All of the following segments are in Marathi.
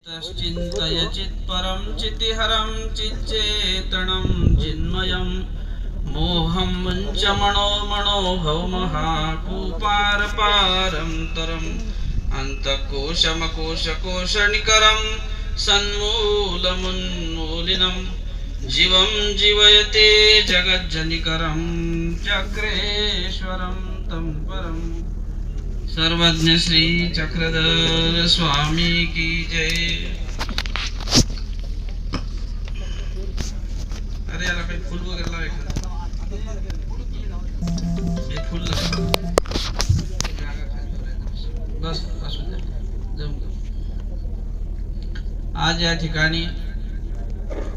तश्चिन्तय चित्परं चितिहरं चिच्चेतनं चिन्मयं मोहं मुञ्च मनोभवमहाकूपारपारं तरम् अन्तःकोशमकोशकोशनिकरं सन्मूलमुन्मूलिनं जीवं जीवयते जगज्जनिकरं चक्रेश्वरं तं परम्। सर्वज्ञ श्री चक्रधर स्वामी की जय। अरे याला काही फुल वगैरे लावायचं, एक फुल बस असू द्या, जमलं। आज या ठिकाणी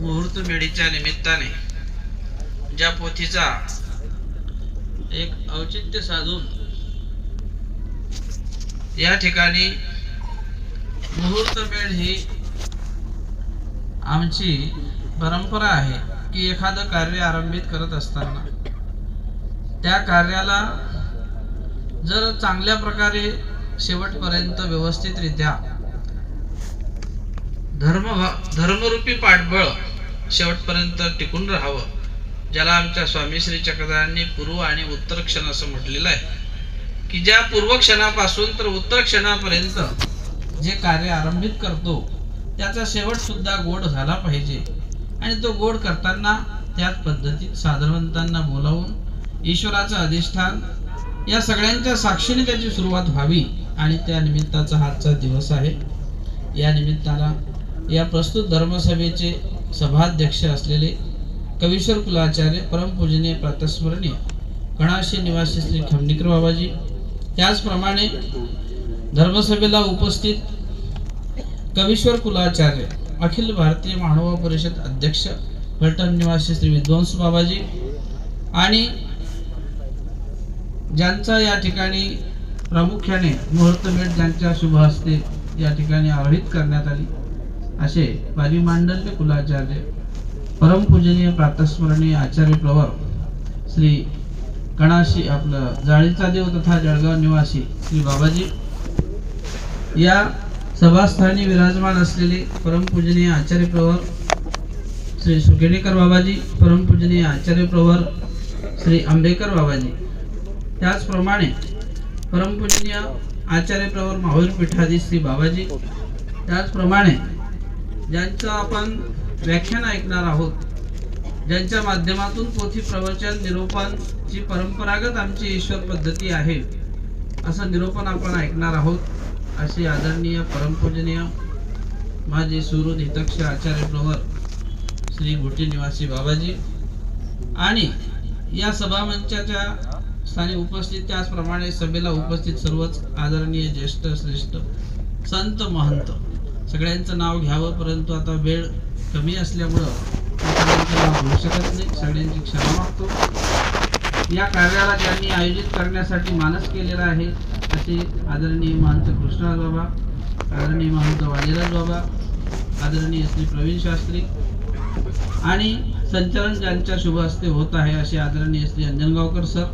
मुहूर्त मेढीच्या निमित्ताने ज्या पोथीचा एक औचित्य साधून या ठिकाणी मुहूर्तमेढ ही आमची परंपरा आहे की एखादं कार्य आरंभित करत असताना त्या कार्याला जर चांगल्या प्रकारे शेवटपर्यंत व्यवस्थितरित्या धर्मरूपी पाठबळ शेवटपर्यंत टिकून राहावं, ज्याला आमच्या स्वामी श्री चक्रधरांनी पूर्व आणि उत्तर क्षण असं म्हटलेलं आहे की ज्या पूर्व क्षणापासून तर उत्तर क्षणापर्यंत जे कार्य आरंभित करतो त्याचा शेवट सुद्धा गोड झाला पाहिजे। आणि तो गोड करताना त्याच पद्धतीत साधनवंतांना बोलावून ईश्वराचं अधिष्ठान या सगळ्यांच्या साक्षीने त्याची सुरुवात व्हावी आणि त्या निमित्ताचा हाचा दिवस आहे। या निमित्ताला या प्रस्तुत धर्मसभेचे सभाध्यक्ष असलेले कवीश्वर कुलाचार्य परमपूजनीय प्रातस्मरणीय कणाशी निवासी श्री खमनीकर बाबाजी, त्याचप्रमाणे धर्मसभेला उपस्थित कवीश्वर कुलाचार्य अखिल भारतीय महानुभाव परिषद अध्यक्ष फलटण निवासी श्री विद्वांस बाबाजी आणि ज्यांचा या ठिकाणी प्रामुख्याने मुहूर्तमेढ ज्यांच्या शुभ हस्ते या ठिकाणी आरोहित करण्यात आली असे परिमांडल्य कुलाचार्य परमपूजनीय प्रातस्मरणीय आचार्य प्रवर श्री कणाशी आपलं जाळीचा देव तथा जळगाव निवासी श्री बाबाजी, या सभास्थानी विराजमान असलेले परमपूजनीय आचार्य प्रवर श्री सुकेणेकर बाबाजी, परमपूजनीय आचार्य प्रवर श्री आंबेकर बाबाजी, त्याचप्रमाणे परमपूजनीय आचार्य प्रवर माहुर पीठाधीश श्री बाबाजी, त्याचप्रमाणे ज्यांचं आपण व्याख्यान ऐकणार आहोत, ज्यांच्या माध्यमातून पोथी प्रवचन निरूपणची परंपरागत आमची ईश्वर पद्धती आहे असं निरूपण आपण ऐकणार आहोत, असे आदरणीय परमपूजनीय माझे सुहृद हितक्ष आचार्य प्रवर श्री घोटी निवासी बाबाजी आणि या सभामंचाच्या स्थानी उपस्थित त्याचप्रमाणे सभेला उपस्थित सर्वच आदरणीय ज्येष्ठ श्रेष्ठ संत महंत, सगळ्यांचं नाव घ्यावं परंतु आता वेळ कमी असल्यामुळं होऊ शकत नाही, सगळ्यांची क्षमा मागतो। या कार्याला ज्यांनी आयोजित करण्यासाठी मानस केलेला आहे असे आदरणीय महंत कृष्णराज बाबा, आदरणीय महंत वाणीराज बाबा, आदरणीय श्री प्रवीण शास्त्री आणि संचलन ज्यांच्या शुभ हस्ते होत आहे असे आदरणीय श्री अंजनगावकर सर,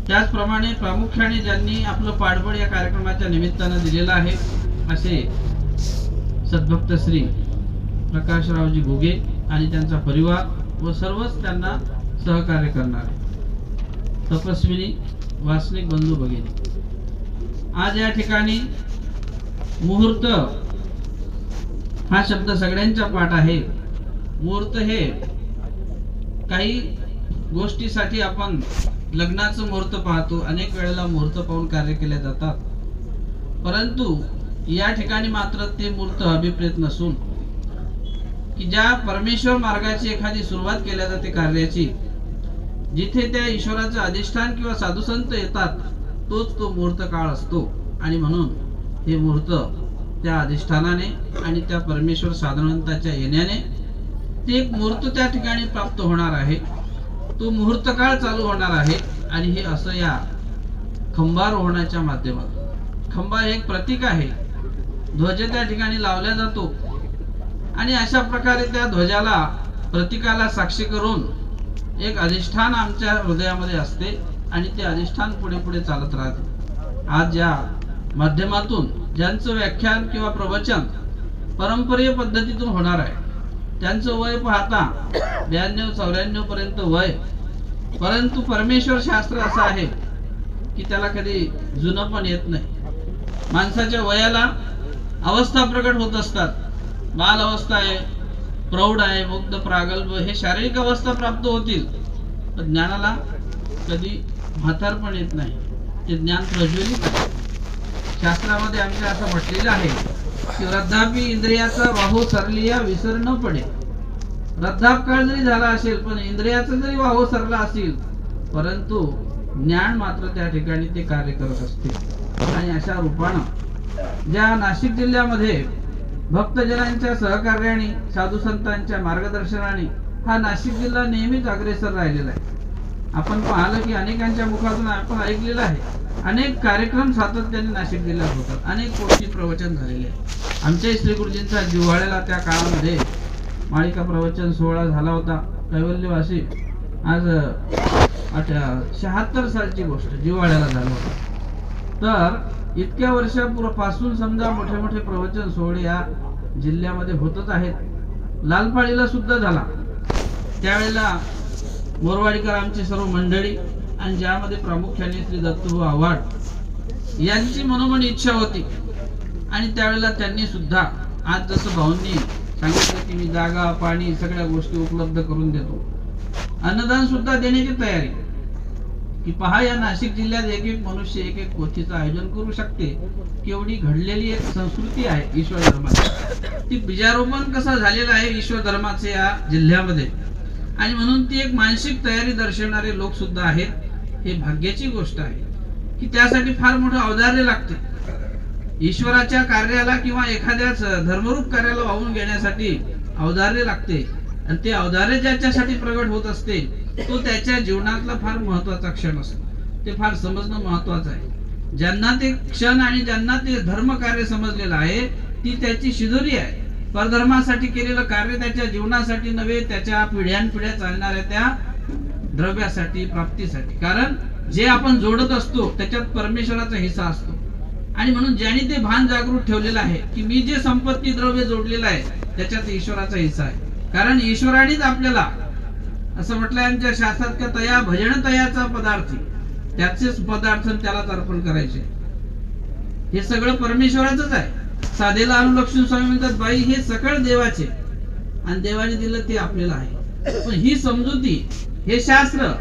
त्याचप्रमाणे प्रामुख्याने ज्यांनी आपलं पाठबळ या कार्यक्रमाच्या निमित्तानं दिलेलं आहे असे सद्भक्त श्री प्रकाशरावजी घुगे आणि त्यांचा परिवार व सर्वच त्यांना सहकार्य करणारे तपस्विनी वासनिक बंधू भगिनी। आज या ठिकाणी मुहूर्त हा शब्द सगळ्यांच्या पाठ आहे। मुहूर्त हे काही गोष्टीसाठी आपण लग्नाचं मुहूर्त पाहतो, अनेक वेळेला मुहूर्त पाहून कार्य केले जातात, परंतु या ठिकाणी मात्र ते मुहूर्त अभिप्रेत नसून की ज्या परमेश्वर मार्गाची एखादी सुरुवात केल्या जाते कार्याची, जिथे त्या ईश्वराचं अधिष्ठान किंवा साधुसंत येतात तोच तो मुहूर्त काळ असतो आणि म्हणून हे मुहूर्त त्या अधिष्ठानाने आणि त्या परमेश्वर साधनवंताच्या येण्याने ते एक मुहूर्त त्या ठिकाणी प्राप्त होणार आहे, तो मुहूर्त काळ चालू होणार आहे। आणि हे असं या खंबारोहणाच्या माध्यमातून, खंबा हे एक प्रतीक आहे, ध्वज त्या ठिकाणी लावला जातो आणि अशा प्रकारे त्या ध्वजाला प्रतीकाला साक्षी करून एक अधिष्ठान आमच्या हृदयामध्ये असते आणि ते अधिष्ठान पुढे पुढे चालत राहते। आज या माध्यमातून ज्यांचं व्याख्यान किंवा प्रवचन परंपरेय पद्धतीतून होणार आहे. त्यांचं वय पाहता 92-94 पर्यंत वय, परंतु परमेश्वर शास्त्र असं आहे की त्याला कधी जुनं पण येत नाही. माणसाच्या वयाला अवस्था प्रकट होत असतात. बाल अवस्था आहे, प्रौढ आहे, मुग्ध, प्रागल्भ हे शारीरिक अवस्था प्राप्त होतील, पण ज्ञानाला कधी म्हातारपण येत नाही. ते ज्ञान प्रज्वलित आहे. शास्त्रामध्ये आमच्या असं म्हटलेलं आहे की वृद्धापी इंद्रियाचा वाहू सरलिया विसर न पडे. वृद्धापकाळ जरी झाला असेल पण इंद्रियाचा जरी वाहू सरला असेल, परंतु ज्ञान मात्र त्या ठिकाणी ते कार्य करत असते. आणि अशा रूपानं ज्या नाशिक जिल्ह्यामध्ये भक्तजनांच्या सहकार्याने, साधू संतांच्या मार्गदर्शनाने हा नाशिक जिल्हा नेहमीच अग्रेसर राहिलेला आहे. आपण पाहिलं की अनेकांच्या मुखातून आपण ऐकलेलं आहे, अनेक कार्यक्रम सातत्याने नाशिक जिल्ह्यात होतात, अनेक कोटी प्रवचन झालेले आहे. आमच्या श्री गुरुजींचा जिव्हाळ्याला त्या काळामध्ये माळिका प्रवचन सोहळा झाला होता. कैवल्यवासी आज 76 सालची गोष्ट जिव्हाळ्याला झाला होता. तर इतक्या वर्षापासून समजा मोठे मोठे प्रवचन सोहळे या जिल्ह्यामध्ये होतच आहेत. लालपाळीला सुद्धा झाला, त्यावेळेला मोरवाडीकर आमची सर्व मंडळी आणि ज्यामध्ये प्रामुख्याने श्री दत्तभाऊ आव्हाड यांची मनोमन इच्छा होती. आणि त्यावेळेला त्यांनी सुद्धा आज जसं भाऊंनी सांगितलं की मी जागा, पाणी सगळ्या गोष्टी उपलब्ध करून देतो, अन्नदान सुद्धा देण्याची तयारी, की पहा या नाशिक जिल्ह्यात एक एक मनुष्य एक एक गोष्टीचं आयोजन करू शकते. केवढी घडलेली एक संस्कृती आहे ईश्वर धर्माची. ती बीजारोपण कसं झालेलं आहे ईश्वर धर्माचे या जिल्ह्यामध्ये, आणि म्हणून ती एक मानसिक तयारी दर्शवणारे लोक सुद्धा आहेत. हे भाग्याची गोष्ट आहे की त्यासाठी फार मोठं औदार्य लागते. ईश्वराच्या कार्याला किंवा एखाद्या धर्मरूप कार्याला वाहून घेण्यासाठी औदार्य लागते, आणि ते औदार्य ज्याच्यासाठी प्रगट होत असते तो त्याच्या जीवनातला फार महत्वाचा क्षण असतो. ते फार समजणं महत्वाचं आहे. ज्यांना ते क्षण आणि ज्यांना ते धर्म कार्य समजलेलं आहे ती त्याची शिदोरी आहे. परधर्मासाठी केलेलं कार्य त्याच्या जीवनासाठी नव्हे, त्याच्या पिढ्यानपिढ्या चालणाऱ्या त्या द्रव्यासाठी, प्राप्तीसाठी. कारण जे आपण जोडत असतो त्याच्यात परमेश्वराचा हिस्सा असतो. आणि म्हणून ज्यांनी ते भान जागृत ठेवलेलं आहे की मी जे संपत्ती द्रव्य जोडलेलं आहे त्याच्यात ईश्वराचा हिस्सा आहे. कारण ईश्वरानेच आपल्याला असं म्हटलंय आमच्या शास्त्रात का तया भजन तयाचा पदार्थी, त्याचेच पदार्थ त्यालाच अर्पण करायचे. हे सगळं परमेश्वराचंच आहे. साधेला अनुलक्षून स्वामी म्हणतात बाई हे सगळं देवाचे, आणि देवाने दिलं ते आपल्याला आहे. पण ही समजुती, हे शास्त्र,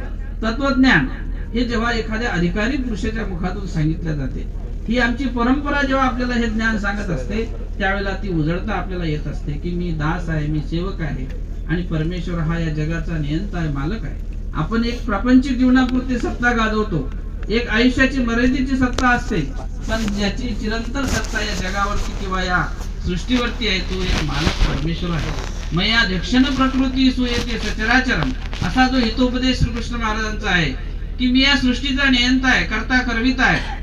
तत्वज्ञान हे जेव्हा एखाद्या अधिकारी पुरुषाच्या मुखातून सांगितलं जाते, ही आमची परंपरा जेव्हा आपल्याला हे ज्ञान सांगत असते त्यावेळेला ती उजळता आपल्याला येत असते की मी दास आहे, मी सेवक आहे, आणि परमेश्वर हा या जगाचा नियंता आहे, मालक आहे. आपण एक प्रापंचिक जीवनापुरती सत्ता गाजवतो, एक आयुष्याची मर्यादेची सत्ता असते, पण ज्याची चिरंतर सत्ता या जगावरती किंवा या सृष्टीवरती आहे तो एक मालक परमेश्वर आहे. मया दक्षिण प्रकृती सुयेते सचराचरम, असा जो हितोपदेश श्रीकृष्ण महाराजांचा आहे की मी या सृष्टीचा नियंता आहे, करता करविता आहे.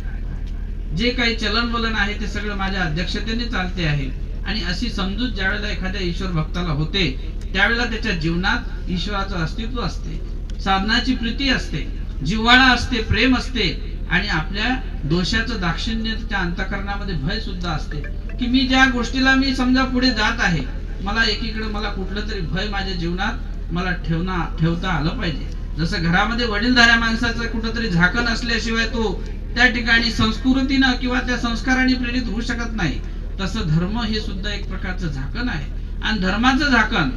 जे काही चलन वलन आहे ते सगळं माझ्या अध्यक्षतेने चालते आहे. आणि अशी समजूत ज्यावेळेला एखाद्या ईश्वर भक्ताला होते त्यावेळेला त्याच्या जीवनात ईश्वराचं अस्तित्व असते, साधनाची प्रीती असते, जिव्हाळा असते, प्रेम असते, आणि आपल्या दोषाचं दाक्षिण्य त्या अंतःकरणामध्ये भय सुद्धा असते की मी ज्या गोष्टीला मी समजा पुढे जात आहे, मला एकीकडे मला कुठलं तरी भय माझ्या जीवनात मला ठेवता आलं पाहिजे. जसं घरामध्ये वडीलधाऱ्या माणसाचं कुठंतरी झाकण असल्याशिवाय तो त्या ठिकाणी संस्कृतीनं किंवा त्या संस्काराने प्रेरित होऊ शकत नाही, तसं धर्म हे सुद्धा एक प्रकारचं झाकण आहे. आणि धर्माचं झाकण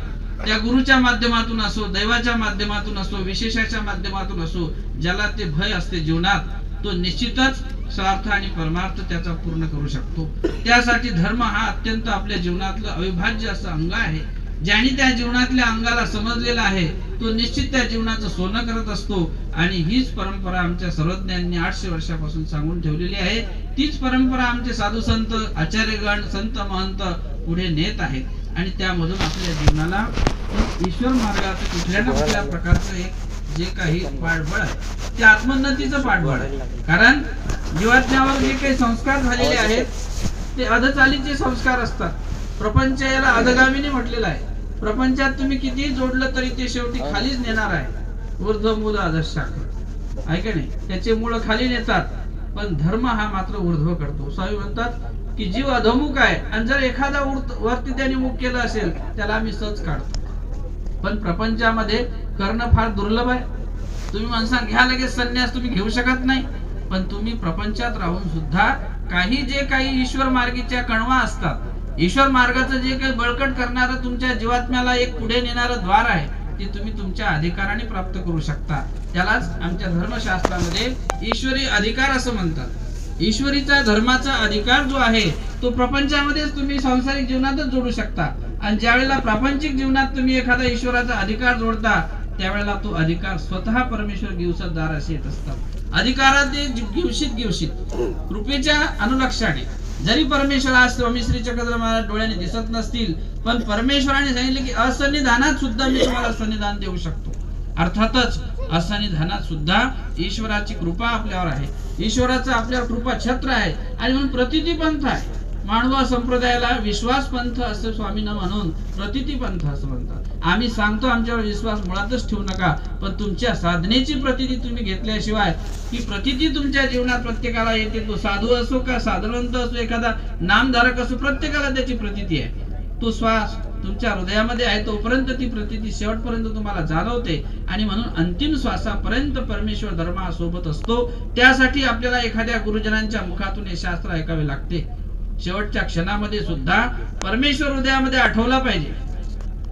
त्या गुरुच्या माध्यमातून असो, दैवाच्या माध्यमातून असो, विशेषाच्या माध्यमातून असो, ज्याला ते भय असते जीवनात तो निश्चितच स्वार्थ आणि परमार्थ त्याचा पूर्ण करू शकतो. त्यासाठी धर्म हा अत्यंत आपल्या जीवनातलं अविभाज्य असं अंग आहे. ज्याने त्या जीवनातल्या अंगाला समजलेला आहे तो निश्चित त्या जीवनाचं सोनं करत असतो. आणि हीच परंपरा आमच्या सर्वज्ञांनी 800 वर्षापासून सांगून ठेवलेली आहे. तीच परंपरा आमचे साधू संत, आचार्यगण, संत महंत पुढे नेत आहेत. आणि त्यामधून आपल्या जीवनाला ईश्वर मार्गाचं कुठल्या ना कुठल्या प्रकारचं एक जे काही पाठबळ आहे ते आत्मोन्नतीचं पाठबळ आहे. कारण जीवात्म्यावर जे काही संस्कार झालेले आहेत ते अधचालीचे संस्कार असतात. प्रपंच याला अधगामिनी म्हटलेलं आहे. प्रपंचात तुम्ही कितीही जोडलं तरी ते शेवटी खालीच नेणार आहे. ऊर्ध्व मूल अधशाखा आहे का नाही, त्याचे मूळ खाली नेतात, पण धर्म हा मात्र ऊर्ध्व करतो. स्वामी म्हणतात की जीव अधोमुख आहे आणि जर एखादा वरती त्याने मुख केलं असेल त्याला आम्ही सहज काढतो. पण प्रपंचामध्ये करणं फार दुर्लभ आहे. तुम्ही म्हणसा घ्या लगेच संन्यास, तुम्ही घेऊ शकत नाही. पण तुम्ही प्रपंचात राहून सुद्धा जे काही ईश्वर मार्गीच्या कणवा असतात, ईश्वर मार्गाचं जे काही बळकट करणारं तुमच्या जीवात्म्याला एक पुढे नेणारं द्वार आहे, ते तुम्ही तुमच्या अधिकाराने प्राप्त करू शकता. त्यालाच आमच्या धर्मशास्त्रामध्ये ईश्वरी अधिकार असं म्हणतात. ईश्वरीचा धर्माचा अधिकार जो आहे तो प्रपंचामध्येच तुम्ही सांसारिक जीवनातच जोडू शकता. आणि ज्या वेळेला प्रापंचिक जीवनात तुम्ही एखादा ईश्वराचा अधिकार जोडता त्यावेळेला तो अधिकार स्वतः परमेश्वर गिवसतदार असे येत असतात. अधिकारात गिवशीत कृपेच्या अनुलक्षाने जरी परमेश्वर आज स्वामी श्री चक्रधर महाराज डोळ्याने दिसत नसतील, पण परमेश्वराने सांगितले की असन्निधानात सुद्धा मी तुम्हाला सन्निधान देऊ शकतो. अर्थातच असन्निधानात सुद्धा ईश्वराची कृपा आपल्यावर आहे, ईश्वराचा आपल्यावर कृपा छत्र आहे. आणि म्हणून प्रतिती पंथ आहे. मानव संप्रदायाला विश्वास पंथ असं स्वामींना म्हणून प्रतिती पंथ असं म्हणतात. आम्ही सांगतो आमच्यावर विश्वास मुळातच ठेवू नका, पण तुमच्या साधनेची प्रतिती तुम्ही घेतल्याशिवाय ही प्रतिती तुमच्या जीवनात प्रत्येकाला येते. तो साधू असो का साधवंत असो, एखादा नामधारक असो, प्रत्येकाला त्याची प्रतिती आहे. तो श्वास तुमच्या हृदयामध्ये आहे तोपर्यंत ती प्रतिती शेवटपर्यंत तुम्हाला जाणवते. आणि म्हणून अंतिम श्वासापर्यंत परमेश्वर धर्मासोबत असतो. त्यासाठी आपल्याला एखाद्या गुरुजनांच्या मुखातून हे शास्त्र ऐकावे लागते. शेवटच्या क्षणामध्ये सुद्धा परमेश्वर हृदयामध्ये आठवला पाहिजे.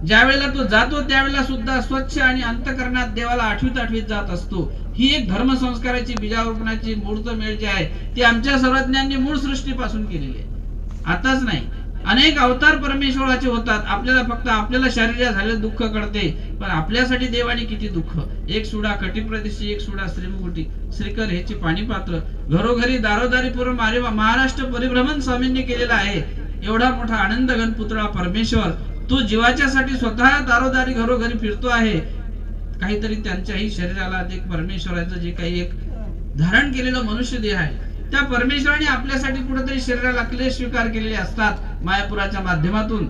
ज्या वेळेला तो जातो त्यावेळेला सुद्धा स्वच्छ आणि अंतःकरणात देवाला आठवीत जात असतो. ही एक धर्मसंस्काराची बीजारोपणाची मुहूर्तमेढ जी आहे ती आमच्या सर्वज्ञांनी मूळ सृष्टीपासून केलेली आहे. आताच नाही, अनेक अवतार परमेश्वराचे होतात. आपल्याला फक्त आपल्याला शरीरात झालेलं दुःख कळते, पण आपल्यासाठी देवाने किती दुःख. एक सुडा कटिप्रदेशी, एक सुडा श्रीमुकुटी, श्रीकर ह्याची पाणीपात्र, घरोघरी दारोदारी पूर्व महाराष्ट्र परिभ्रमण स्वामींनी केलेला आहे. एवढा मोठा आनंद घन पुतळा परमेश्वर तो जीवाच्यासाठी स्वतः दारोदारी घरोघरी फिरतो आहे. काहीतरी त्यांच्याही शरीराला ते परमेश्वराचं जे काही एक धारण केलेलं मनुष्य देह आहे, त्या परमेश्वराने आपल्यासाठी कुठेतरी शरीराला क्लेश स्वीकार केलेले असतात मायापुराच्या माध्यमातून.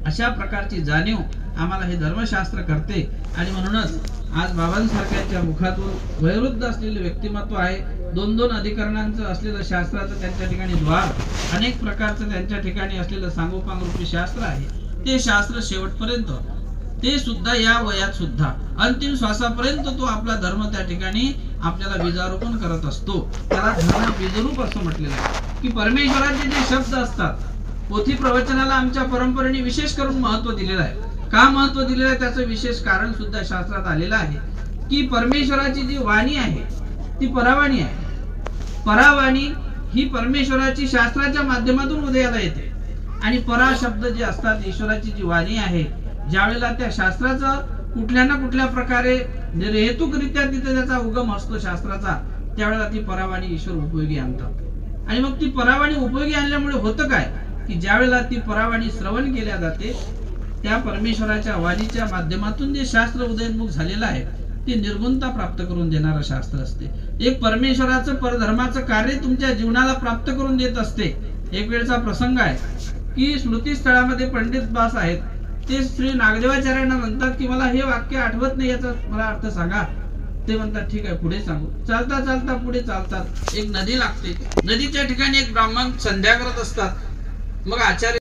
अशा प्रकारची जाणीव आम्हाला हे धर्मशास्त्र करते. आणि म्हणूनच आज बाबांसारख्यांच्या मुखातून वयोवृद्ध असलेले व्यक्तिमत्व आहे, 2-2 अधिकरणांचं असलेलं शास्त्राचं त्यांच्या ठिकाणी द्वार, अनेक प्रकारचं त्यांच्या ठिकाणी असलेलं सांगोपांग रूपी शास्त्र आहे. ते शास्त्र शेवटपर्यंत, ते सुद्धा या वयात सुद्धा अंतिम श्वासापर्यंत तो आपला धर्म त्या ठिकाणी आपल्याला बीजारोपण करत असतो. त्याला धर्म बीजरूप असं म्हटलेलं आहे. की परमेश्वराचे जे शब्द असतात, पोथी प्रवचनाला आमच्या परंपरेने विशेष करून महत्व दिलेलं आहे. का महत्व दिलेलं आहे त्याचं विशेष कारण सुद्धा शास्त्रात आलेलं आहे. की परमेश्वराची जी वाणी आहे ती परावाणी आहे. परावाणी ही परमेश्वराची शास्त्राच्या माध्यमातून उदयाला येते. आणि परा शब्द जे असतात, ईश्वराची जी वाणी आहे, ज्या वेळेला त्या शास्त्राचा कुठल्या ना कुठल्या प्रकारे हेतुकरित्या तिथे त्याचा उगम असतो शास्त्राचा, त्यावेळेला ती परावाणी ईश्वर उपयोगी आणतात. आणि मग ती परावाणी उपयोगी आणल्यामुळे होतं काय की ज्या वेळेला ती परावाणी श्रवण केल्या जाते, त्या परमेश्वराच्या वाणीच्या माध्यमातून जे शास्त्र उदयोन्मुख झालेलं आहे ते निर्गुणता प्राप्त करून देणारं शास्त्र असते. एक परमेश्वराचं परधर्माचं कार्य तुमच्या जीवनाला प्राप्त करून देत असते. एक वेळचा प्रसंग आहे की स्मृतीस्थळामध्ये पंडित दास आहेत, ते श्री नागदेवाचार्यांना म्हणतात की मला हे वाक्य आठवत नाही, याचा मला अर्थ सांगा. ते म्हणतात ठीक आहे पुढे सांगू. चालता चालता पुढे चालतात, एक नदी लागते. नदीच्या ठिकाणी एक ब्राह्मण संध्या करत असतात. मग आचार्य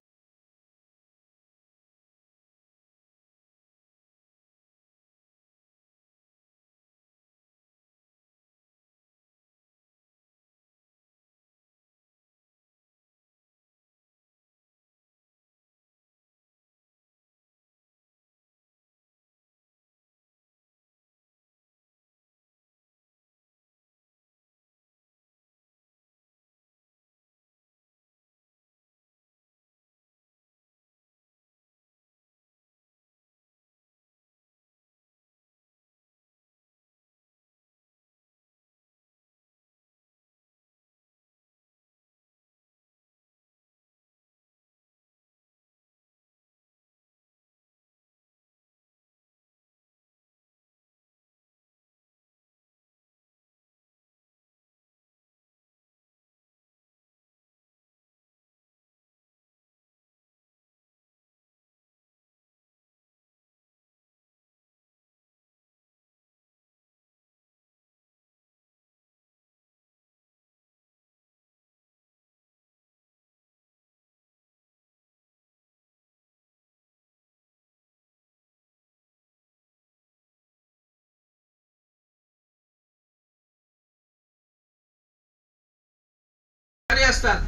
अधिकारी असतात,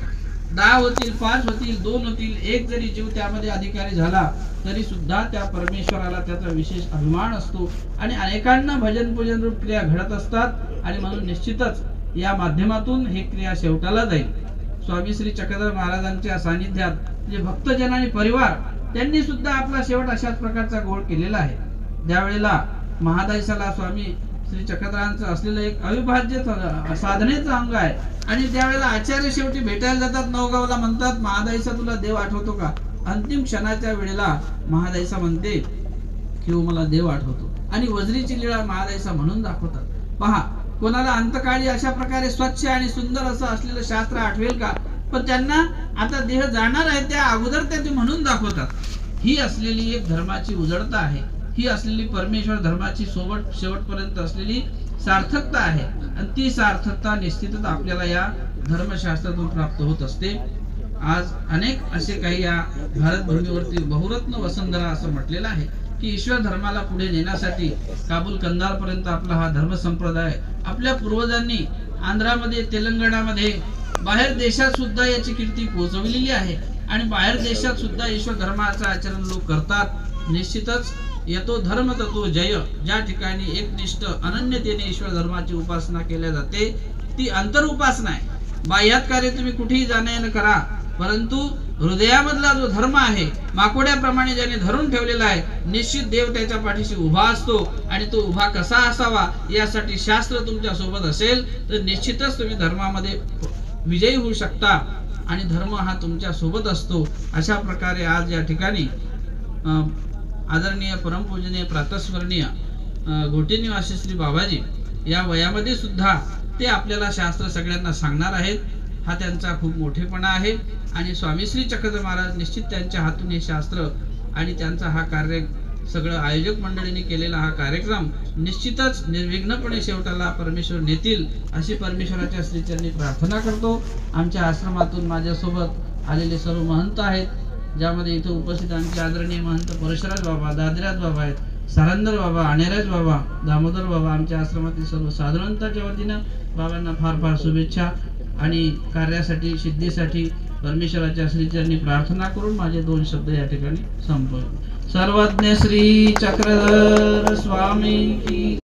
10 होतील, 5 होतील, 2 होतील, एक जरी जीव त्यामध्ये अधिकारी झाला तरी सुद्धा त्या परमेश्वराला त्याचा विशेष अभिमान असतो आणि अनेकांना भजन पूजन रूप क्रिया घडत असतात आणि म्हणून निश्चितच या माध्यमातून हे क्रिया शेवटाला जाईल. स्वामी श्री चक्रधर महाराजांच्या सानिध्यात जे भक्तजन आणि परिवार त्यांनी सुद्धा आपला शेवट अशाच प्रकारचा गोळ केलेला आहे. ज्यावेळेला महादायसाला स्वामी श्री चक्रधरांचं असलेलं एक अविभाज्य साधनेचं अंग आहे आणि त्यावेळेला आचार्य शेवटी भेटायला जातात नवगावला, म्हणतात महादायसा तुला देव आठवतो का? अंतिम क्षणाच्या वेळेला महादायसा म्हणते की मला देव आठवतो आणि वज्रीची लीळा महादायसा म्हणून दाखवतात. पहा, कोणाला अंतकाळी अशा प्रकारे स्वच्छ आणि सुंदर असं असलेलं शास्त्र आठवेल का? पण त्यांना आता देह जाणार आहे त्या अगोदर ते म्हणून दाखवतात. ही असलेली एक धर्माची उजळता आहे, ही असलेली परमेश्वर धर्माची शेवटपर्यंत असलेली सार्थकता आहे आणि ती सार्थकता निश्चितच आपल्याला या धर्मशास्त्रातून प्राप्त होत असते. आज अनेक असे काही या भारतभूमीवरती बहुरत्न वसुंधरा असं म्हटलेलं आहे की ईश्वर धर्माला पुढे नेण्यासाठी काबूल कंदार पर्यंत आपला हा धर्म संप्रदाय आपल्या पूर्वजांनी आंध्रामध्ये, तेलंगणामध्ये, बाहेर देशात सुद्धा याची कीर्ती पोहोचवलेली आहे आणि बाहेर देशात सुद्धा ईश्वर धर्माचं आचरण लोक करतात. निश्चितच येतो धर्म तत्व जय. ज्या ठिकाणी एकनिष्ठ अनन्यतेने ईश्वर धर्माची उपासना केल्या जाते ती अंतर उपासना आहे. बाह्यात कार्य तुम्ही कुठेही जाणं करा, परंतु हृदयामधला जो धर्म आहे माकोड्याप्रमाणे ज्याने धरून ठेवलेला आहे, निश्चित देव त्याच्या पाठीशी उभा असतो आणि तो उभा कसा असावा यासाठी शास्त्र तुमच्या सोबत असेल तर निश्चितच तुम्ही धर्मामध्ये विजयी होऊ शकता आणि धर्म हा तुमच्या सोबत असतो. अशा प्रकारे आज या ठिकाणी आदरणीय परमपूजनीय प्रातस्मरणीय घोटी निवासी श्री बाबाजी या वयामध्ये सुद्धा ते आपल्याला शास्त्र सगळ्यांना सांगणार आहेत. हा त्यांचा खूप मोठेपणा आहे आणि स्वामी श्री चक्रधर महाराज निश्चित त्यांच्या हातून हे शास्त्र आणि त्यांचा हा कार्य सगळं आयोजक मंडळीने केलेला हा कार्यक्रम निश्चितच निर्विघ्नपणे शेवटाला परमेश्वर नेतील अशी परमेश्वराच्या श्रीचरणी प्रार्थना करतो. आमच्या आश्रमातून माझ्यासोबत आलेले सर्व महंत आहेत, ज्यामध्ये इथे उपस्थित आमचे आदरणीय महंत परशुराज बाबा, दादराज बाबा आहेत, सारंदर बाबा, अनेराज बाबा, दामोदर बाबा, आमच्या आश्रमातील सर्व साधारणताच्या वतीनं बाबांना फार फार शुभेच्छा आणि कार्यासाठी सिद्धीसाठी परमेश्वराच्या श्रीचरणी प्रार्थना करून माझे 2 शब्द या ठिकाणी संपवतो. सर्वज्ञ श्री चक्रधर स्वामी की